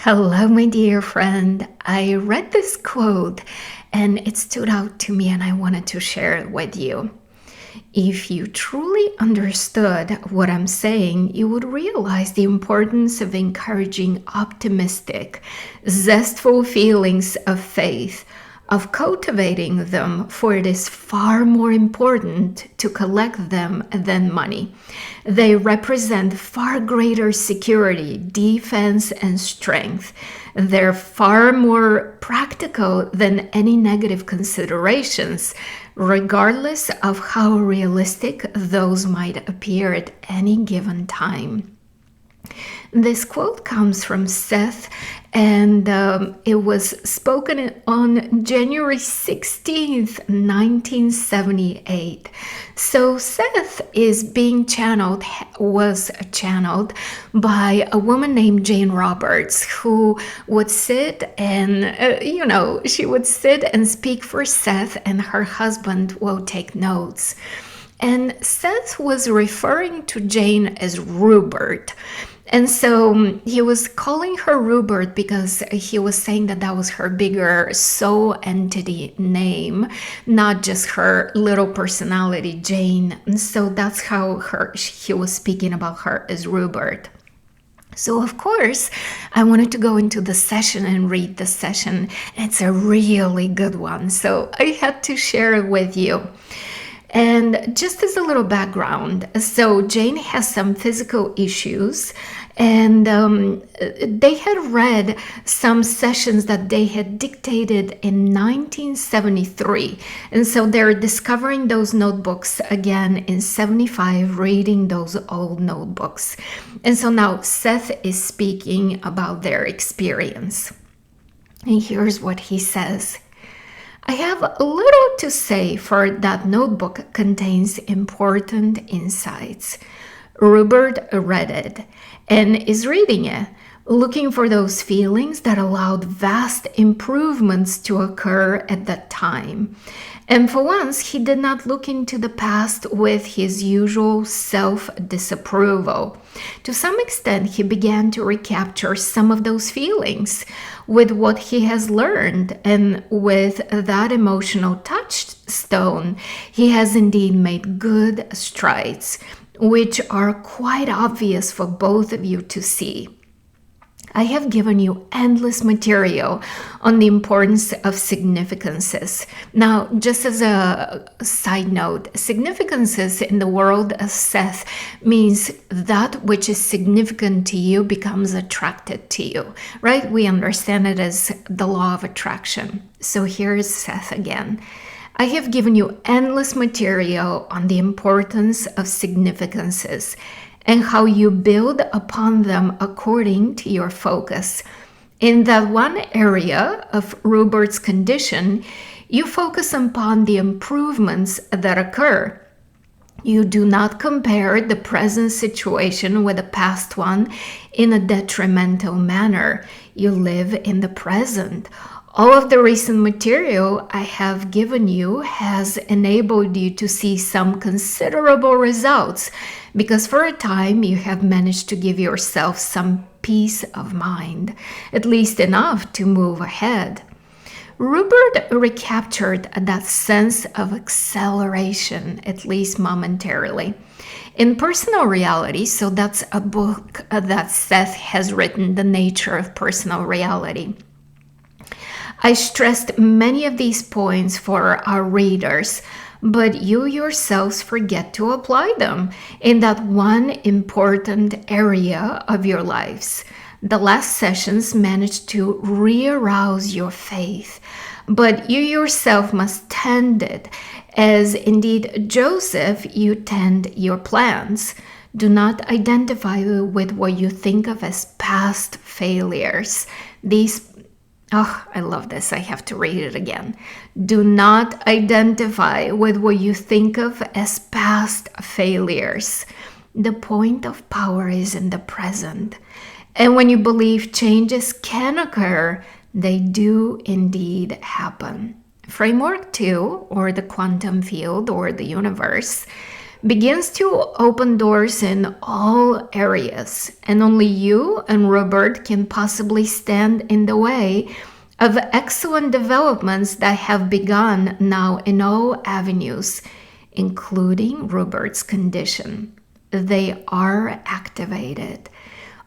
Hello, my dear friend. I read this quote and it stood out to me, and I wanted to share it with you. If you truly understood what I'm saying, you would realize the importance of encouraging optimistic, zestful feelings of faith, of cultivating them, for it is far more important to collect them than money. They represent far greater security, defense, and strength. They're far more practical than any negative considerations, regardless of how realistic those might appear at any given time. This quote comes from Seth, and it was spoken on January 16th, 1978. So Seth was channeled by a woman named Jane Roberts, who would sit and, she would sit and speak for Seth, and her husband will take notes. And Seth was referring to Jane as Rupert. And so he was calling her Rupert because he was saying that was her bigger soul entity name, not just her little personality, Jane. And so that's how he was speaking about her as Rupert. So, of course, I wanted to go into the session and read the session. It's a really good one, so I had to share it with you. And just as a little background, so Jane has some physical issues, and they had read some sessions that they had dictated in 1973. And so they're discovering those notebooks again in 75, reading those old notebooks. And so now Seth is speaking about their experience. And here's what he says. I have little to say, for that notebook contains important insights. Rupert read it and is reading it, looking for those feelings that allowed vast improvements to occur at that time. And for once, he did not look into the past with his usual self-disapproval. To some extent, he began to recapture some of those feelings with what he has learned, and with that emotional touchstone, he has indeed made good strides, which are quite obvious for both of you to see. I have given you endless material on the importance of significances. Now, just as a side note, significances in the world of Seth means that which is significant to you becomes attracted to you, right? We understand it as the law of attraction. So here's Seth again. I have given you endless material on the importance of significances and how you build upon them according to your focus. In that one area of Rupert's condition, you focus upon the improvements that occur. You do not compare the present situation with the past one in a detrimental manner. You live in the present. All of the recent material I have given you has enabled you to see some considerable results, because for a time you have managed to give yourself some peace of mind, at least enough to move ahead. Rupert recaptured that sense of acceleration, at least momentarily. In Personal Reality, so that's a book that Seth has written, The Nature of Personal Reality. I stressed many of these points for our readers, but you yourselves forget to apply them in that one important area of your lives. The last sessions managed to re-arouse your faith, but you yourself must tend it, as indeed Joseph, you tend your plans. Do not identify with what you think of as past failures. I love this. I have to read it again. Do not identify with what you think of as past failures. The point of power is in the present. And when you believe changes can occur, they do indeed happen. Framework 2, or the quantum field or the universe, begins to open doors in all areas, and only you and Robert can possibly stand in the way of excellent developments that have begun now in all avenues, including Robert's condition. They are activated.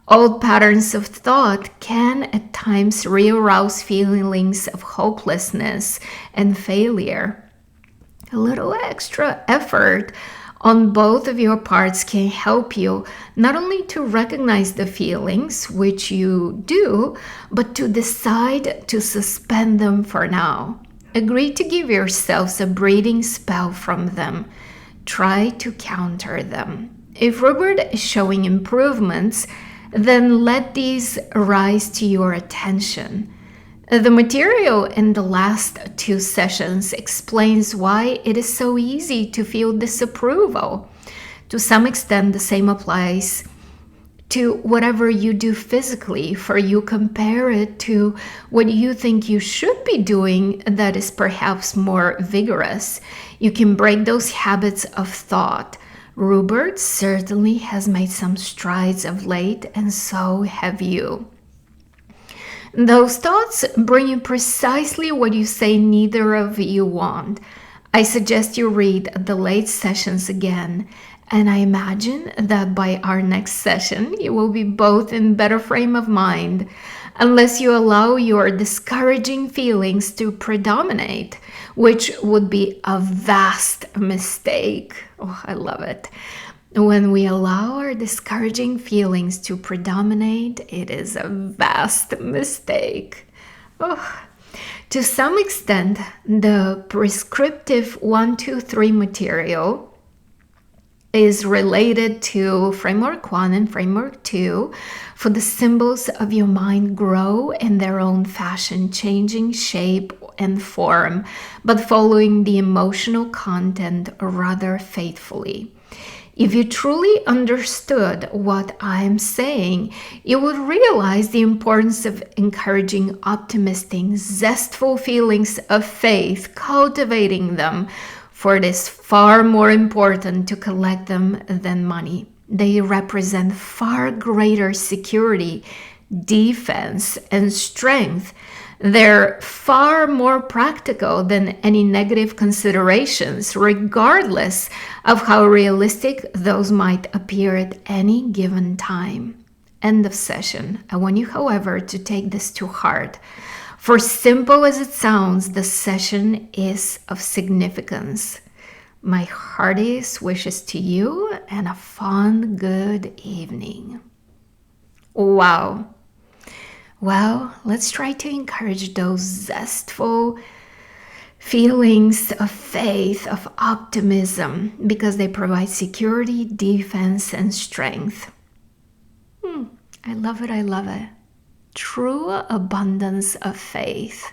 Old patterns of thought can at times rearouse feelings of hopelessness and failure. A little extra effort on both of your parts can help you not only to recognize the feelings, which you do, but to decide to suspend them for now. Agree to give yourselves a breathing spell from them. Try to counter them. If Robert is showing improvements, then let these rise to your attention. The material in the last 2 sessions explains why it is so easy to feel disapproval. To some extent, the same applies to whatever you do physically, for you compare it to what you think you should be doing that is perhaps more vigorous. You can break those habits of thought. Robert certainly has made some strides of late, and so have you. Those thoughts bring you precisely what you say neither of you want. I suggest you read the late sessions again, and I imagine that by our next session you will be both in better frame of mind, unless you allow your discouraging feelings to predominate, which would be a vast mistake. Oh, I love it. When we allow our discouraging feelings to predominate, it is a vast mistake. Oh. To some extent, the prescriptive 1, 2, 3 material is related to Framework 1 and Framework 2, for the symbols of your mind grow in their own fashion, changing shape and form, but following the emotional content rather faithfully. If you truly understood what I'm saying, you would realize the importance of encouraging optimistic, zestful feelings of faith, cultivating them, for it is far more important to collect them than money. They represent far greater security, defense, and strength. They're far more practical than any negative considerations, regardless of how realistic those might appear at any given time. End of session. I want you, however, to take this to heart. For simple as it sounds, the session is of significance. My heartiest wishes to you and a fond, good evening. Wow. Well, let's try to encourage those zestful feelings of faith, of optimism, because they provide security, defense, and strength. I love it. I love it. True abundance of faith.